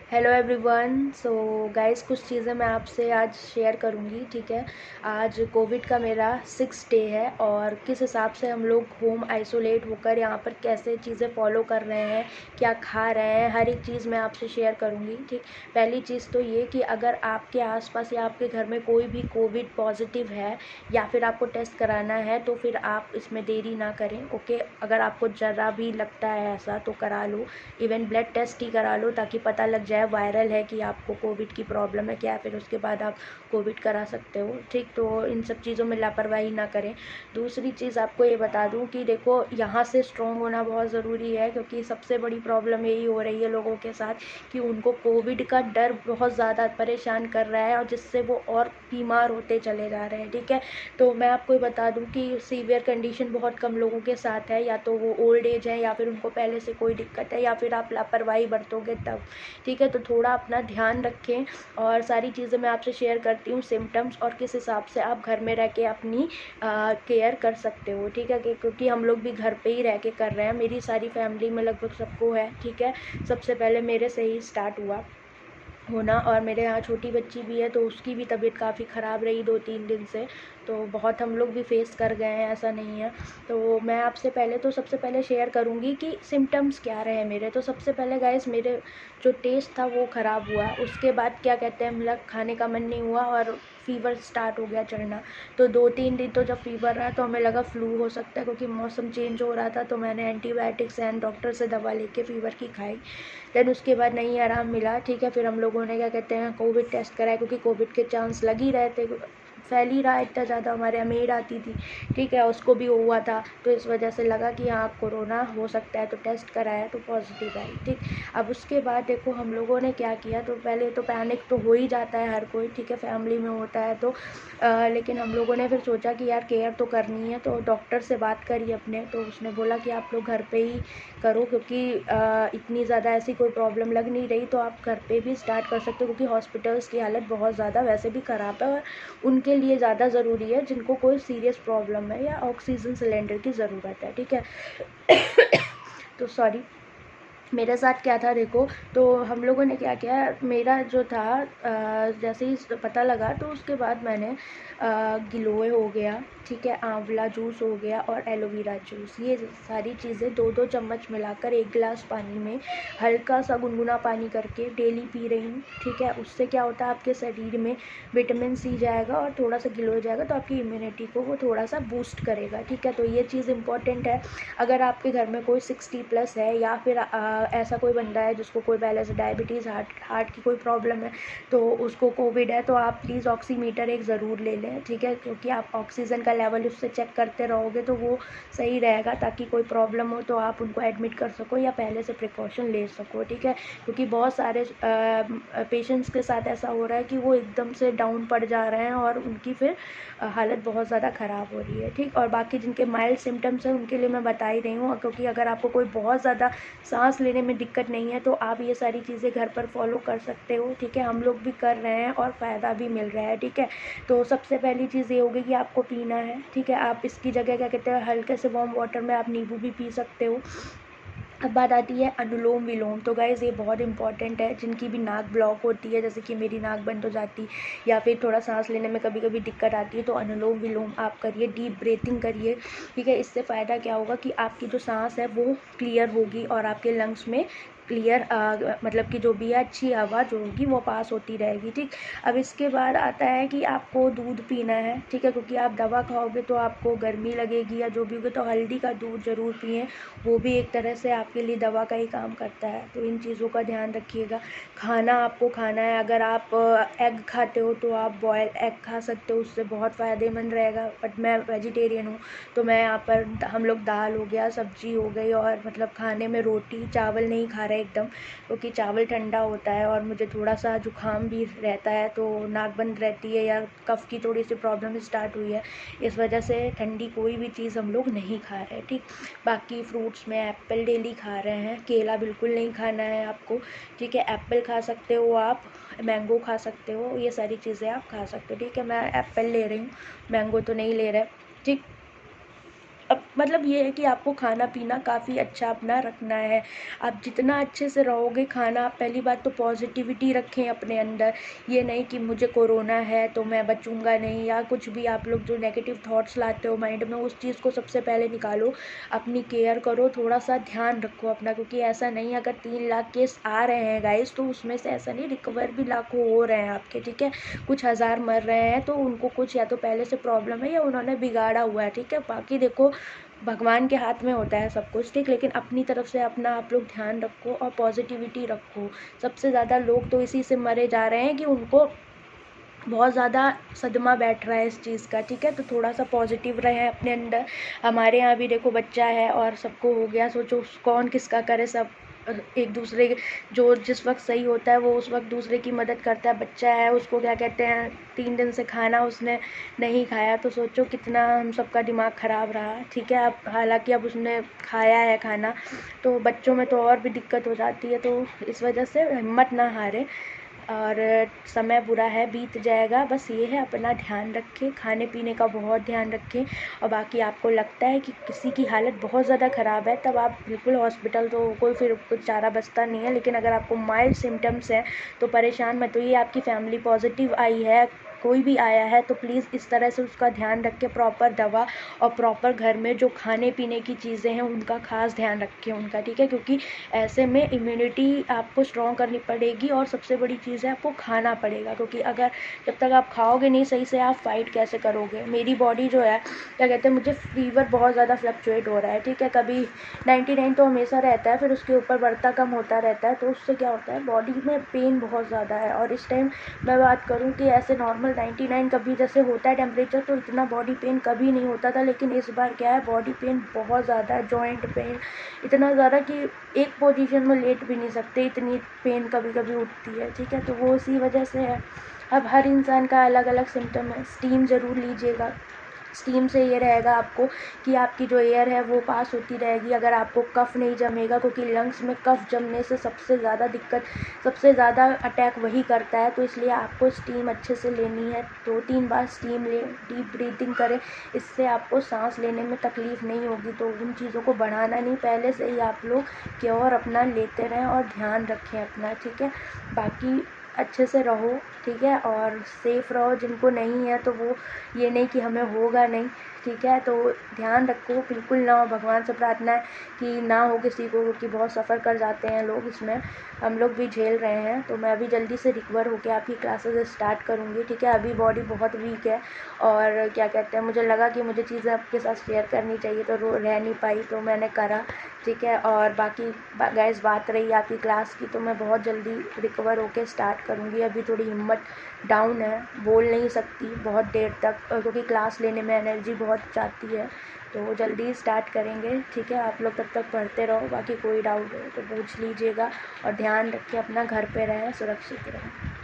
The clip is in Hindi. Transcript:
Hello everyone. सो गाइस, कुछ चीज़ें मैं आपसे आज शेयर करूंगी। ठीक है, आज कोविड का मेरा 6 डे है और किस हिसाब से हम लोग होम आइसोलेट होकर यहाँ पर कैसे चीज़ें फॉलो कर रहे हैं, क्या खा रहे हैं, हर एक चीज़ मैं आपसे शेयर करूंगी। ठीक, पहली चीज़ तो ये कि अगर आपके आसपास या आपके घर में कोई भी कोविड पॉजिटिव है या फिर आपको टेस्ट कराना है तो फिर आप इसमें देरी ना करें। ओके, अगर आपको ज़रा भी लगता है ऐसा तो करा लो, इवन ब्लड टेस्ट ही करा लो ताकि पता लग जाए वायरल है कि आपको कोविड की प्रॉब्लम है क्या, फिर उसके बाद आप कोविड करा सकते हो। ठीक, तो इन सब चीज़ों में लापरवाही ना करें। दूसरी चीज़ आपको ये बता दूं कि देखो, यहाँ से स्ट्रॉन्ग होना बहुत ज़रूरी है क्योंकि सबसे बड़ी प्रॉब्लम यही हो रही है लोगों के साथ कि उनको कोविड का डर बहुत ज़्यादा परेशान कर रहा है और जिससे वो और बीमार होते चले जा रहे हैं। ठीक है, तो मैं आपको ये बता दूं कि सीवियर कंडीशन बहुत कम लोगों के साथ है, या तो वो ओल्ड एज है या फिर उनको पहले से कोई दिक्कत है या फिर आप लापरवाही बरतोगे तब। ठीक है, तो थोड़ा अपना ध्यान रखें और सारी चीज़ें मैं आपसे शेयर करती हूँ, सिम्टम्स और किस हिसाब से आप घर में रह के अपनी केयर कर सकते हो। ठीक है, क्योंकि हम लोग भी घर पे ही रह के कर रहे हैं, मेरी सारी फैमिली में लगभग सबको है। ठीक है, सबसे पहले मेरे से ही स्टार्ट हुआ होना और मेरे यहाँ छोटी बच्ची भी है तो उसकी भी तबीयत काफ़ी ख़राब रही 2-3 दिन से, तो बहुत हम लोग भी फेस कर गए हैं, ऐसा नहीं है। तो मैं आपसे पहले तो सबसे पहले शेयर करूँगी कि सिम्टम्स क्या रहे मेरे। तो सबसे पहले गाइस, मेरे जो टेस्ट था वो ख़राब हुआ, उसके बाद क्या कहते हैं, मतलब खाने का मन नहीं हुआ और फ़ीवर स्टार्ट हो गया चढ़ना। तो 2-3 दिन तो जब फ़ीवर रहा तो हमें लगा फ्लू हो सकता है क्योंकि मौसम चेंज हो रहा था, तो मैंने एंटीबायोटिक्स एंड डॉक्टर से दवा लेके फ़ीवर की खाई। देन उसके बाद नहीं आराम मिला। ठीक है, फिर हम लोगों ने क्या कहते हैं कोविड टेस्ट कराया क्योंकि कोविड के चांस लग ही रहे थे, फैल ही रहा इतना ज़्यादा। हमारे यहाँ मेड आती थी, ठीक है, उसको भी हुआ था, तो इस वजह से लगा कि हाँ कोरोना हो सकता है, तो टेस्ट कराया तो पॉजिटिव आई। ठीक, अब उसके बाद देखो हम लोगों ने क्या किया, तो पहले तो पैनिक तो हो ही जाता है हर कोई, ठीक है, फैमिली में होता है तो लेकिन हम लोगों ने फिर सोचा कि यार केयर तो करनी है, तो डॉक्टर से बात करी अपने, तो उसने बोला कि आप लोग घर पे ही करो क्योंकि इतनी ज़्यादा ऐसी कोई प्रॉब्लम लग नहीं रही, तो आप घर पे भी स्टार्ट कर सकते हो क्योंकि हॉस्पिटल्स की हालत बहुत ज़्यादा वैसे भी ख़राब है और उनके लिए ज़्यादा ज़रूरी है जिनको कोई सीरियस प्रॉब्लम है या ऑक्सीजन सिलेंडर की ज़रूरत है। ठीक है तो सॉरी, मेरे साथ क्या था देखो, तो हम लोगों ने क्या किया, मेरा जो था जैसे ही पता लगा तो उसके बाद मैंने गिलोय हो गया, ठीक है, आंवला जूस हो गया और एलोवेरा जूस, ये सारी चीज़ें 2-2 चम्मच मिलाकर 1 गिलास पानी में हल्का सा गुनगुना पानी करके डेली पी रही हूँ। ठीक है, उससे क्या होता है आपके शरीर में विटामिन सी जाएगा और थोड़ा सा ग्लो जाएगा, तो आपकी इम्यूनिटी को वो थोड़ा सा बूस्ट करेगा। ठीक है, तो ये चीज़ इंपॉर्टेंट है। अगर आपके घर में कोई 60+ है या फिर ऐसा कोई बंदा है जिसको कोई पहले से डायबिटीज़, हार्ट की कोई प्रॉब्लम है, तो उसको कोविड है, तो आप प्लीज़ ऑक्सीमीटर एक ज़रूर ले लें। ठीक है, क्योंकि आप ऑक्सीजन का लेवल उससे चेक करते रहोगे तो वो सही रहेगा, ताकि कोई प्रॉब्लम हो तो आप उनको एडमिट कर सको या पहले से प्रिकॉशन ले सको। ठीक है, क्योंकि बहुत सारे पेशेंट्स के साथ ऐसा हो रहा है कि वो एकदम से डाउन पड़ जा रहे हैं और उनकी फिर हालत बहुत ज़्यादा ख़राब हो रही है। ठीक, और बाकी जिनके माइल्ड सिम्टम्स हैं उनके लिए मैं बता ही रही हूँ, क्योंकि अगर आपको कोई बहुत ज़्यादा सांस लेने में दिक्कत नहीं है तो आप ये सारी चीज़ें घर पर फॉलो कर सकते हो। ठीक है, हम लोग भी कर रहे हैं और फ़ायदा भी मिल रहा है। ठीक है, तो सबसे पहली चीज़ ये होगी कि आपको पीना है। ठीक है, आप इसकी जगह क्या कहते हैं हल्के से वार्म वाटर में आप नींबू भी पी सकते हो। अब बात आती है अनुलोम विलोम, तो गाइज़ ये बहुत इंपॉर्टेंट है, जिनकी भी नाक ब्लॉक होती है, जैसे कि मेरी नाक बंद हो जाती या फिर थोड़ा सांस लेने में कभी कभी दिक्कत आती है, तो अनुलोम विलोम आप करिए, डीप ब्रीथिंग करिए। ठीक है, इससे फ़ायदा क्या होगा कि आपकी जो सांस है वो क्लियर होगी और आपके लंग्स में क्लियर मतलब कि जो भी है अच्छी हवा जो होगी वो पास होती रहेगी। ठीक, अब इसके बाद आता है कि आपको दूध पीना है। ठीक है, क्योंकि आप दवा खाओगे तो आपको गर्मी लगेगी या जो भी होगा, तो हल्दी का दूध ज़रूर पिएं, वो भी एक तरह से आपके लिए दवा का ही काम करता है, तो इन चीज़ों का ध्यान रखिएगा। खाना आपको खाना है, अगर आप एग खाते हो तो आप बॉयल एग खा सकते हो, उससे बहुत फ़ायदेमंद रहेगा, बट मैं वेजिटेरियन हूँ तो मैं यहाँ पर हम लोग दाल हो गया, सब्जी हो गई और मतलब खाने में रोटी चावल नहीं खा रहे एकदम, क्योंकि चावल ठंडा होता है और मुझे थोड़ा सा जुकाम भी रहता है, तो नाक बंद रहती है या कफ़ की थोड़ी सी प्रॉब्लम स्टार्ट हुई है, इस वजह से ठंडी कोई भी चीज़ हम लोग नहीं खा रहे। ठीक, बाकी फ्रूट्स में एप्पल डेली खा रहे हैं, केला बिल्कुल नहीं खाना है आपको। ठीक है, एप्पल खा सकते हो आप, मैंगो खा सकते हो, ये सारी चीज़ें आप खा सकते हो। ठीक है, मैं एप्पल ले रही हूँ, मैंगो तो नहीं ले रहे। ठीक, अब मतलब ये है कि आपको खाना पीना काफ़ी अच्छा अपना रखना है। आप जितना अच्छे से रहोगे, खाना, पहली बात तो पॉजिटिविटी रखें अपने अंदर। ये नहीं कि मुझे कोरोना है तो मैं बचूंगा नहीं, या कुछ भी आप लोग जो नेगेटिव थॉट्स लाते हो माइंड में, उस चीज़ को सबसे पहले निकालो। अपनी केयर करो, थोड़ा सा ध्यान रखो अपना, क्योंकि ऐसा नहीं, अगर 3 लाख केस आ रहे हैं गाइस, तो उसमें से ऐसा नहीं रिकवर भी लाखों हो रहे हैं आपके, ठीक है। कुछ हज़ार मर रहे हैं तो उनको कुछ या तो पहले से प्रॉब्लम है या उन्होंने बिगाड़ा हुआ है, ठीक है। बाकी देखो, भगवान के हाथ में होता है सब कुछ, ठीक। लेकिन अपनी तरफ से अपना आप लोग ध्यान रखो और पॉजिटिविटी रखो। सबसे ज़्यादा लोग तो इसी से मरे जा रहे हैं कि उनको बहुत ज़्यादा सदमा बैठ रहा है इस चीज़ का, ठीक है। तो थोड़ा सा पॉजिटिव रहे अपने अंदर। हमारे यहाँ भी देखो बच्चा है और सबको हो गया, सोचो कौन किसका करे। सब एक दूसरे जो जिस वक्त सही होता है वो उस वक्त दूसरे की मदद करता है। बच्चा है, उसको क्या कहते हैं, 3 दिन से खाना उसने नहीं खाया, तो सोचो कितना हम सबका दिमाग ख़राब रहा, ठीक है। अब हालांकि अब उसने खाया है खाना, तो बच्चों में तो और भी दिक्कत हो जाती है। तो इस वजह से हिम्मत ना हारे, और समय बुरा है, बीत जाएगा। बस ये है, अपना ध्यान रखें, खाने पीने का बहुत ध्यान रखें। और बाकी आपको लगता है कि किसी की हालत बहुत ज़्यादा ख़राब है, तब आप बिल्कुल हॉस्पिटल, तो कोई फिर कुछ चारा बचता नहीं है। लेकिन अगर आपको माइल्ड सिम्टम्स हैं तो परेशान मत होइए। आपकी फैमिली पॉजिटिव आई है, कोई भी आया है, तो प्लीज़ इस तरह से उसका ध्यान रखें। प्रॉपर दवा और प्रॉपर घर में जो खाने पीने की चीज़ें हैं उनका खास ध्यान रखें उनका, ठीक है। क्योंकि ऐसे में इम्यूनिटी आपको स्ट्रॉन्ग करनी पड़ेगी, और सबसे बड़ी चीज़ है आपको खाना पड़ेगा। क्योंकि अगर जब तक आप खाओगे नहीं सही से, आप फाइट कैसे करोगे। मेरी बॉडी जो है, क्या कहते हैं, मुझे फीवर बहुत ज़्यादा फ्लक्चुएट हो रहा है, ठीक है। कभी 99 तो हमेशा रहता है, फिर उसके ऊपर बढ़ता कम होता रहता है। तो उससे क्या होता है, बॉडी में पेन बहुत ज़्यादा है। और इस टाइम मैं बात करूँ कि ऐसे नॉर्मल 99 कभी जैसे होता है टेम्परेचर, तो इतना बॉडी पेन कभी नहीं होता था। लेकिन इस बार क्या है, बॉडी पेन बहुत ज़्यादा है, जॉइंट पेन इतना ज़्यादा कि एक पोजीशन में लेट भी नहीं सकते, इतनी पेन कभी कभी उठती है, ठीक है। तो वो इसी वजह से है। अब हर इंसान का अलग अलग सिम्टम है। स्टीम ज़रूर लीजिएगा। स्टीम से ये रहेगा आपको कि आपकी जो एयर है वो पास होती रहेगी। अगर आपको कफ नहीं जमेगा, क्योंकि लंग्स में कफ जमने से सबसे ज़्यादा दिक्कत, सबसे ज़्यादा अटैक वही करता है। तो इसलिए आपको स्टीम अच्छे से लेनी है, 2-3 बार स्टीम लें, डीप ब्रीथिंग करें। इससे आपको सांस लेने में तकलीफ़ नहीं होगी। तो उन चीज़ों को बढ़ाना नहीं, पहले से ही आप लोग केयर अपना लेते रहें और ध्यान रखें अपना, ठीक है। बाकी अच्छे से रहो, ठीक है, और सेफ़ रहो। जिनको नहीं है तो वो ये नहीं कि हमें होगा नहीं, ठीक है। तो ध्यान रखो, बिल्कुल ना हो। भगवान से प्रार्थना है कि ना हो किसी को, क्योंकि बहुत सफ़र कर जाते हैं लोग इसमें। हम लोग भी झेल रहे हैं। तो मैं अभी जल्दी से रिकवर होकर आपकी क्लासेस स्टार्ट करूँगी, ठीक है। अभी बॉडी बहुत वीक है, और क्या कहते हैं, मुझे लगा कि मुझे चीज़ें आपके साथ शेयर करनी चाहिए, तो रह नहीं पाई, तो मैंने करा, ठीक है। और बाकी गाइस, बात रही आपकी क्लास की, तो मैं बहुत जल्दी रिकवर होकर स्टार्ट करूँगी। अभी थोड़ी हिम्मत डाउन है, बोल नहीं सकती बहुत देर तक, क्योंकि क्लास लेने में एनर्जी बहुत जाती है। तो जल्दी स्टार्ट करेंगे, ठीक है। आप लोग तब तक पढ़ते रहो। बाकी कोई डाउट हो तो पूछ लीजिएगा, और ध्यान रखिए अपना, घर पे रहें, सुरक्षित रहें।